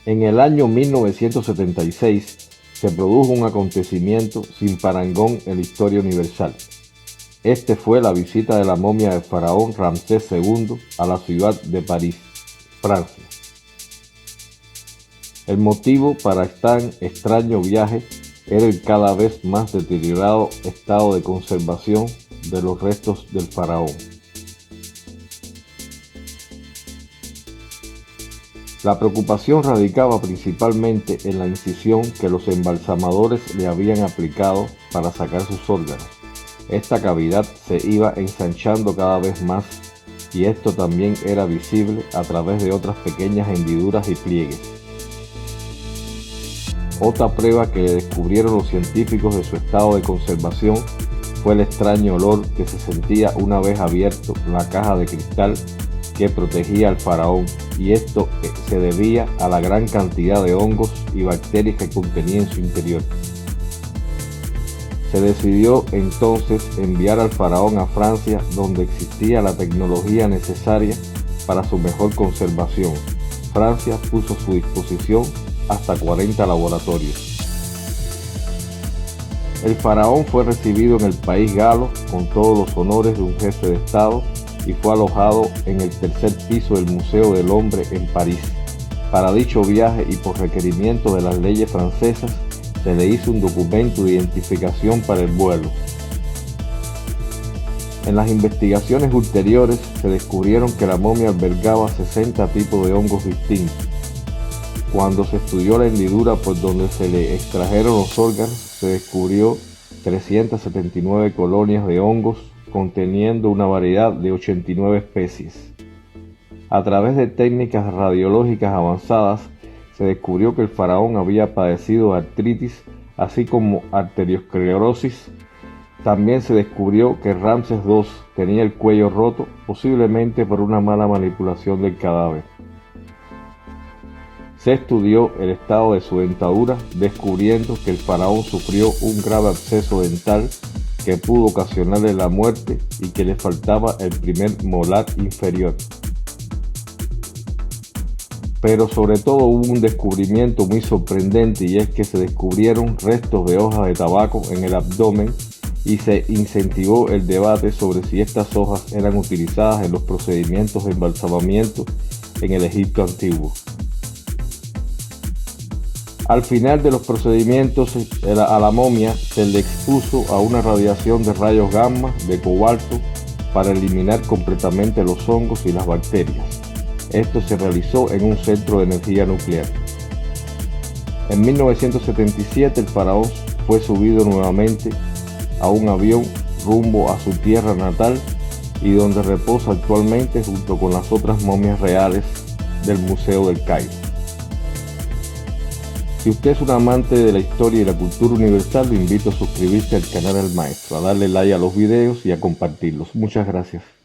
En el año 1976 se produjo un acontecimiento sin parangón en la historia universal. Este fue la visita de la momia del faraón Ramsés II a la ciudad de París, Francia. El motivo para tan extraño viaje era el cada vez más deteriorado estado de conservación de los restos del faraón. La preocupación radicaba principalmente en la incisión que los embalsamadores le habían aplicado para sacar sus órganos. Esta cavidad se iba ensanchando cada vez más y esto también era visible a través de otras pequeñas hendiduras y pliegues. Otra prueba que le descubrieron los científicos de su estado de conservación fue el extraño olor que se sentía una vez abierto la caja de cristal que protegía al faraón, y esto se debía a la gran cantidad de hongos y bacterias que contenía en su interior. Se decidió entonces enviar al faraón a Francia, donde existía la tecnología necesaria para su mejor conservación. Francia puso a su disposición hasta 40 laboratorios. El faraón fue recibido en el país galo con todos los honores de un jefe de estado y fue alojado en el tercer piso del Museo del Hombre en París. Para dicho viaje y por requerimiento de las leyes francesas, se le hizo un documento de identificación para el vuelo. En las investigaciones ulteriores se descubrieron que la momia albergaba 60 tipos de hongos distintos. Cuando se estudió la hendidura por donde se le extrajeron los órganos, se descubrió 379 colonias de hongos conteniendo una variedad de 89 especies. A través de técnicas radiológicas avanzadas, se descubrió que el faraón había padecido artritis, así como arteriosclerosis. También se descubrió que Ramsés II tenía el cuello roto, posiblemente por una mala manipulación del cadáver. Se estudió el estado de su dentadura, descubriendo que el faraón sufrió un grave absceso dental que pudo ocasionarle la muerte y que le faltaba el primer molar inferior. Pero sobre todo hubo un descubrimiento muy sorprendente, y es que se descubrieron restos de hojas de tabaco en el abdomen y se incentivó el debate sobre si estas hojas eran utilizadas en los procedimientos de embalsamamiento en el Egipto antiguo. Al final de los procedimientos a la momia se le expuso a una radiación de rayos gamma de cobalto para eliminar completamente los hongos y las bacterias. Esto se realizó en un centro de energía nuclear. En 1977 el faraón fue subido nuevamente a un avión rumbo a su tierra natal y donde reposa actualmente junto con las otras momias reales del Museo del Cairo. Si usted es un amante de la historia y la cultura universal, lo invito a suscribirse al canal del Maestro, a darle like a los videos y a compartirlos. Muchas gracias.